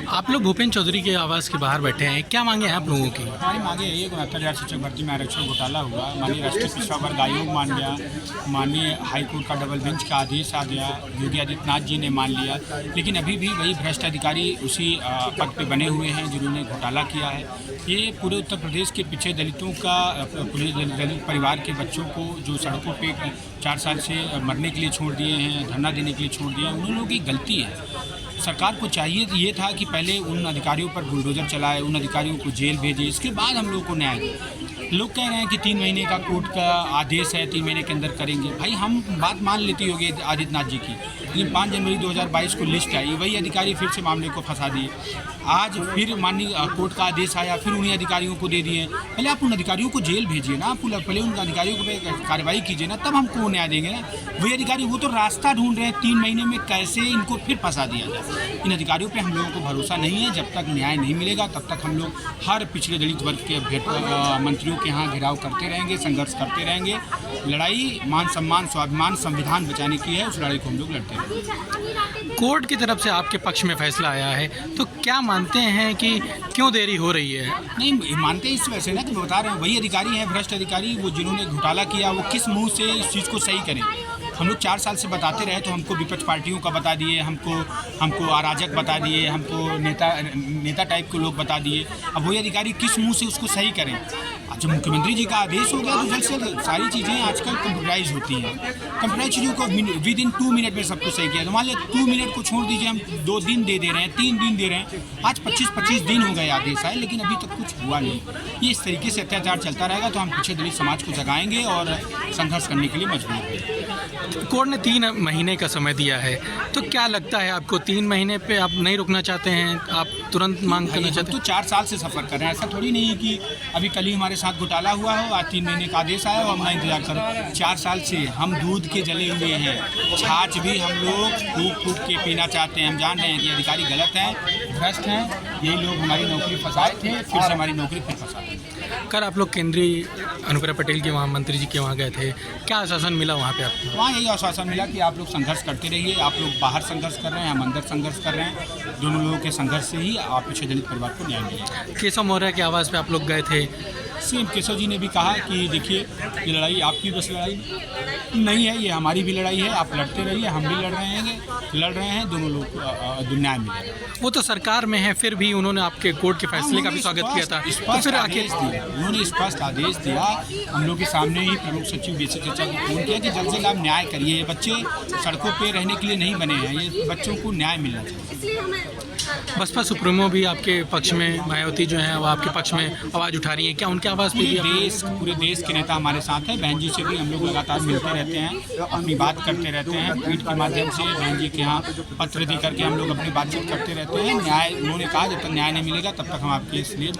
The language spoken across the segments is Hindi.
आप लोग भूपेन्द्र चौधरी के आवास के बाहर बैठे हैं, क्या मांगे हैं आप लोगों की? हमारी मांगे यही है कि 69,000 शिक्षक भर्ती में आरक्षण घोटाला हुआ, माननीय राष्ट्रीय पिछड़ा वर्ग आयोग मान लिया, माननीय हाईकोर्ट का डबल बेंच का आदेश आ गया, योगी आदित्यनाथ जी ने मान लिया, लेकिन अभी भी वही भ्रष्ट अधिकारी उसी पद पे बने हुए हैं जिन्होंने घोटाला किया है। ये पूरे उत्तर प्रदेश के पीछे दलितों का, पूरे दलित परिवार के बच्चों को जो सड़कों पे 4 साल से मरने के लिए छोड़ दिए हैं, धरना देने के लिए छोड़ दिए हैं, उन लोगों की गलती है। सरकार को चाहिए ये था कि पहले उन अधिकारियों पर बुलडोजर चलाए, उन अधिकारियों को जेल भेजे, इसके बाद हम लोग को न्याय दें। लोग कह रहे हैं कि 3 महीने का कोर्ट का आदेश है, 3 महीने के अंदर करेंगे। भाई हम बात मान लेती होगी आदित्यनाथ जी की, लेकिन 5 जनवरी 2022 को लिस्ट आई, वही अधिकारी फिर से मामले को फंसा दिए। आज फिर माननीय कोर्ट का आदेश आया, फिर उन्हीं अधिकारियों को दे दिए। पहले आप उन अधिकारियों को जेल भेजिए ना, पहले उन अधिकारियों को कार्रवाई कीजिए ना, तब हमको न्याय देंगे ना। वही अधिकारी वो तो रास्ता ढूंढ रहे हैं 3 महीने में कैसे इनको फिर फंसा दिया जाए। इन अधिकारियों पे हम लोगों को भरोसा नहीं है। जब तक न्याय नहीं मिलेगा तब तक हम लोग हर पिछड़े दलित वर्ग के मंत्रियों के यहाँ घेराव करते रहेंगे, संघर्ष करते रहेंगे। लड़ाई मान सम्मान स्वाभिमान संविधान बचाने की है, उस लड़ाई को हम लोग लड़ते रहेंगे। कोर्ट की तरफ से आपके पक्ष में फैसला आया है, तो क्या मानते हैं कि क्यों देरी हो रही है? नहीं मानते इस वजह से ना कि बता रहे हैं वही अधिकारी हैं भ्रष्ट अधिकारी, वो जिन्होंने घोटाला किया वो किस मुंह से इस चीज़ को सही करें। हम लोग 4 साल से बताते रहे तो हमको विपक्ष पार्टियों का बता दिए, हमको अराजक बता दिए, हमको नेता टाइप के लोग बता दिए। अब वही अधिकारी किस मुंह से उसको सही करें? जब मुख्यमंत्री जी का आदेश हो गया तो जल्द से जल्द सारी चीज़ें आजकल कंप्यूटराइज होती हैं। कंप्यूटराइज चीज़ों को विदिन 2 मिनट में सब कुछ सही किया। तो मान लिया 2 मिनट को छोड़ दीजिए, हम 2 दिन दे रहे हैं, 3 दिन दे रहे हैं, आज 25 दिन हो गए आदेश आए, लेकिन अभी तक कुछ हुआ नहीं। ये इस तरीके से अत्याचार चलता रहेगा तो हम पीछे दलित समाज को जगाएंगे और संघर्ष करने के लिए मजबूर हैं। कोर्ट ने 3 महीने का समय दिया है, तो क्या लगता है आपको 3 महीने पे आप नहीं रुकना चाहते हैं, आप तुरंत मांग करना चाहते हैं? तो 4 साल से सफ़र कर रहे हैं, ऐसा थोड़ी नहीं है कि अभी कल ही हमारे साथ घोटाला हुआ हो, आज 3 महीने का आदेश आया और मैं इंतजार करूँ। 4 साल से हम दूध के जले हुए हैं, छाछ भी हम लोग फूक के पीना चाहते हैं। हम जान रहे हैं कि अधिकारी गलत हैं, भ्रष्ट हैं, यही लोग हमारी नौकरी फंसाए थे, फिर से हमारी नौकरी फिर फंसा देंगे। कल आप लोग केंद्रीय अनुप्रिया पटेल के वहाँ मंत्री जी के वहाँ गए थे, क्या आश्वासन मिला वहाँ पे आपको? वहाँ यही आश्वासन मिला कि आप लोग संघर्ष करते रहिए, आप लोग बाहर संघर्ष कर रहे हैं, हम अंदर संघर्ष कर रहे हैं, दोनों लोगों के संघर्ष से ही आप पिछड़े दलित परिवार को न्याय मिलेगा। केशव मौर्य के आवास पे आप लोग गए थे, सीएम केशव जी ने भी कहा कि देखिए ये लड़ाई आपकी बस लड़ाई नहीं है, ये हमारी भी लड़ाई है, आप लड़ते रहिए, हम भी लड़ रहे हैं, दोनों लोग न्याय मिलेगा। वो तो सरकार में है, फिर भी उन्होंने आपके कोर्ट के फैसले का भी स्वागत किया था, तो फिर आदेश दिया, उन्होंने स्पष्ट आदेश दिया। हम लोग के सामने ही प्रमुख सचिव बीसी चचा को फोन किया कि जल्द से जल्द आप न्याय करिए, ये बच्चे सड़कों पे रहने के लिए नहीं बने हैं, ये बच्चों को न्याय मिलना चाहिए। बसपा सुप्रीमो भी आपके पक्ष में, मायावती जो है वो आपके पक्ष में आवाज़ उठा रही है, क्या उनके आवाज़ पे भी पूरे देश के नेता हमारे साथ हैं। बहन जी से भी हम लोग लगातार मिलते रहते हैं, अपनी बात करते रहते हैं, ट्वीट के माध्यम से बहन जी के यहाँ पत्र दे करके हम लोग अपनी बातचीत करते रहते हैं। न्याय उन्होंने कहा जब तक न्याय नहीं मिलेगा तब तक हम आपके इसलिए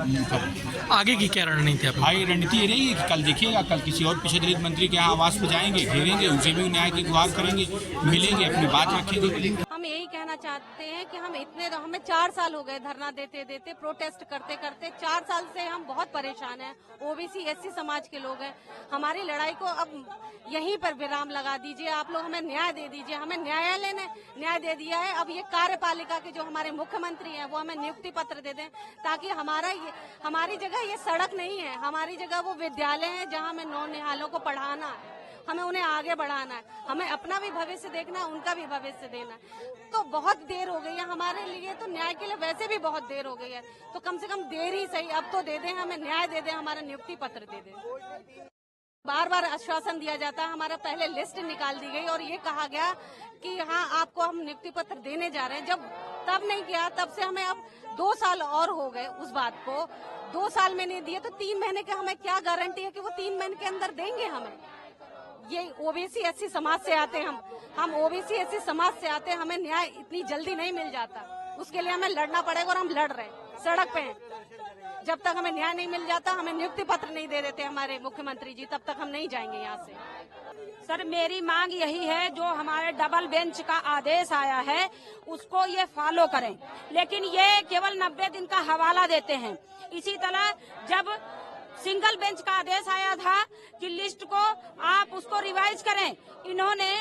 आगे की क्या रणनीति है? आगे रणनीति ये रही है कि कल देखिएगा, कल किसी और पिछड़े दलित मंत्री के यहाँ आवास पर जाएंगे, घेरेंगे, उनसे भी न्याय की गुहार करेंगे, मिलेंगे, अपनी बात रखेंगे। हम यही कहना चाहते हैं कि हमें 4 साल हो गए धरना देते देते, प्रोटेस्ट करते करते। 4 साल से हम बहुत परेशान हैं। ओबीसी एससी समाज के लोग हैं। हमारी लड़ाई को अब यहीं पर विराम लगा दीजिए, आप लोग हमें न्याय दे दीजिए। हमें न्यायालय ने न्याय दे दिया है, अब ये कार्यपालिका के जो हमारे मुख्यमंत्री हैं वो हमें नियुक्ति पत्र दे दें, ताकि हमारी जगह ये सड़क नहीं है, हमारी जगह वो विद्यालय है जहाँ हमें नौनिहालों को पढ़ाना है, हमें उन्हें आगे बढ़ाना है, हमें अपना भी भविष्य देखना है, उनका भी भविष्य देना है। तो बहुत देर हो गई है हमारे लिए, तो न्याय के लिए वैसे भी बहुत देर हो गई है, तो कम से कम देर ही सही, अब तो दे दें, हमें न्याय दे दें, हमारा नियुक्ति पत्र दे दें। बार बार आश्वासन दिया जाता है, हमारा पहले लिस्ट निकाल दी गई और ये कहा गया कि हाँ आपको हम नियुक्ति पत्र देने जा रहे हैं। जब तब नहीं किया, तब से हमें अब 2 साल और हो गए उस बात को। 2 साल में नहीं दिए तो 3 महीने के हमें क्या गारंटी है कि वो 3 महीने के अंदर देंगे हमें? ये ओबीसी एससी समाज से आते हैं, हम ओबीसी एससी समाज से आते हैं, हमें न्याय इतनी जल्दी नहीं मिल जाता, उसके लिए हमें लड़ना पड़ेगा और हम लड़ रहे हैं, सड़क पे हैं। जब तक हमें न्याय नहीं मिल जाता, हमें नियुक्ति पत्र नहीं दे देते हमारे मुख्यमंत्री जी, तब तक हम नहीं जाएंगे यहाँ से। सर मेरी मांग यही है, जो हमारे डबल बेंच का आदेश आया है उसको ये फॉलो करें, लेकिन ये केवल 90 दिन का हवाला देते हैं। इसी तरह जब सिंगल बेंच का आदेश आया था कि लिस्ट को आप उसको रिवाइज करें, इन्होंने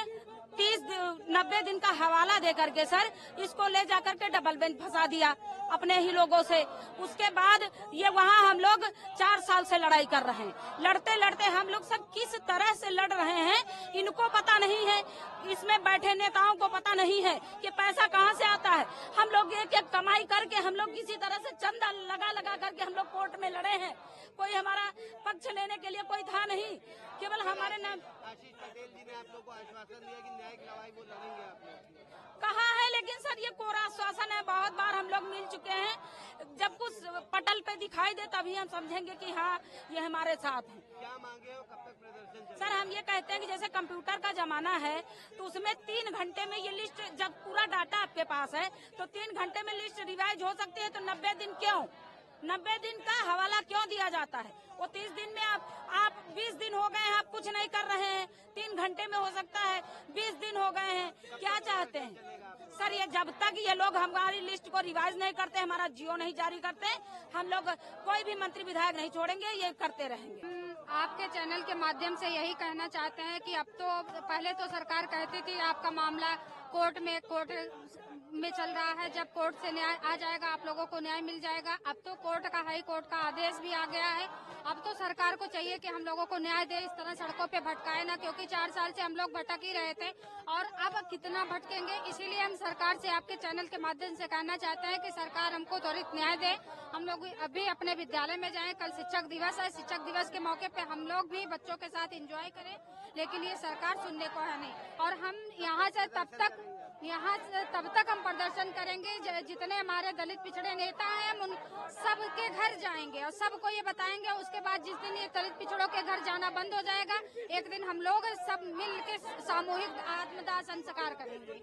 90 दिन का हवाला दे करके सर इसको ले जाकर के डबल बेंच फंसा दिया अपने ही लोगों से। उसके बाद ये वहाँ हम लोग 4 साल से लड़ाई कर रहे हैं। लड़ते लड़ते हम लोग सब किस तरह से लड़ रहे हैं इनको पता नहीं है, इसमें बैठे नेताओं को पता नहीं है कि पैसा कहाँ से आता है। हम लोग एक एक कमाई करके हम लोग किसी तरह से चंदा लगा लगा करके हम लोग कोर्ट में लड़े हैं। कोई हमारा पक्ष लेने के लिए कोई था नहीं, केवल हमारे नाम आशीष पटेल जी ने आप लोग को आश्वासन दिया कि न्यायिक लड़ाई वो लड़ेंगे आप लोग। कहा है, लेकिन सर ये कोरा आश्वासन है। बहुत बार हम लोग मिल चुके हैं, जब कुछ पटल पे दिखाई दे तभी हम समझेंगे कि हाँ ये हमारे साथ है। क्या मांगे हो, कब तक प्रदर्शन चलेगा? सर हम ये कहते हैं कि जैसे कंप्यूटर का जमाना है तो उसमें 3 घंटे में ये लिस्ट, जब पूरा डाटा आपके पास है तो 3 घंटे में लिस्ट रिवाइज हो सकती है, तो 90 दिन क्यों? 90 दिन का हवाला क्यों दिया जाता है? वो 30 दिन में आप 20 दिन हो गए हैं, आप कुछ नहीं कर रहे हैं। 3 घंटे में हो सकता है, 20 दिन हो गए हैं, क्या चाहते हैं सर? ये जब तक ये लोग हमारी लिस्ट को रिवाइज नहीं करते, हमारा जियो नहीं जारी करते, हम लोग कोई भी मंत्री विधायक नहीं छोड़ेंगे, ये करते रहेंगे। आपके चैनल के माध्यम से यही कहना चाहते हैं कि अब तो पहले तो सरकार कहती थी आपका मामला कोर्ट में चल रहा है, जब कोर्ट से न्याय आ जाएगा आप लोगों को न्याय मिल जाएगा। अब तो कोर्ट का, हाई कोर्ट का आदेश भी आ गया है। अब तो सरकार को चाहिए कि हम लोगों को न्याय दे, इस तरह सड़कों पे भटकाए ना, क्योंकि 4 साल से हम लोग भटक ही रहे थे और अब कितना भटकेंगे। इसीलिए हम सरकार से आपके चैनल के माध्यम से कहना चाहते हैं कि सरकार हमको त्वरित न्याय दे। हम लोग अभी अपने विद्यालय में जाएं, कल शिक्षक दिवस है, शिक्षक दिवस के मौके पे हम लोग भी बच्चों के साथ एंजॉय करें, लेकिन ये सरकार सुनने को है नहीं। और हम यहाँ से तब तक हम प्रदर्शन करेंगे जितने हमारे दलित पिछड़े नेता हैं, हम उन सबके घर जाएंगे और सबको ये बताएंगे। उसके बाद जिस दिन ये दलित पिछड़ों के घर जाना बंद हो जाएगा, एक दिन हम लोग सब मिल के सामूहिक आत्मदाह संस्कार करेंगे।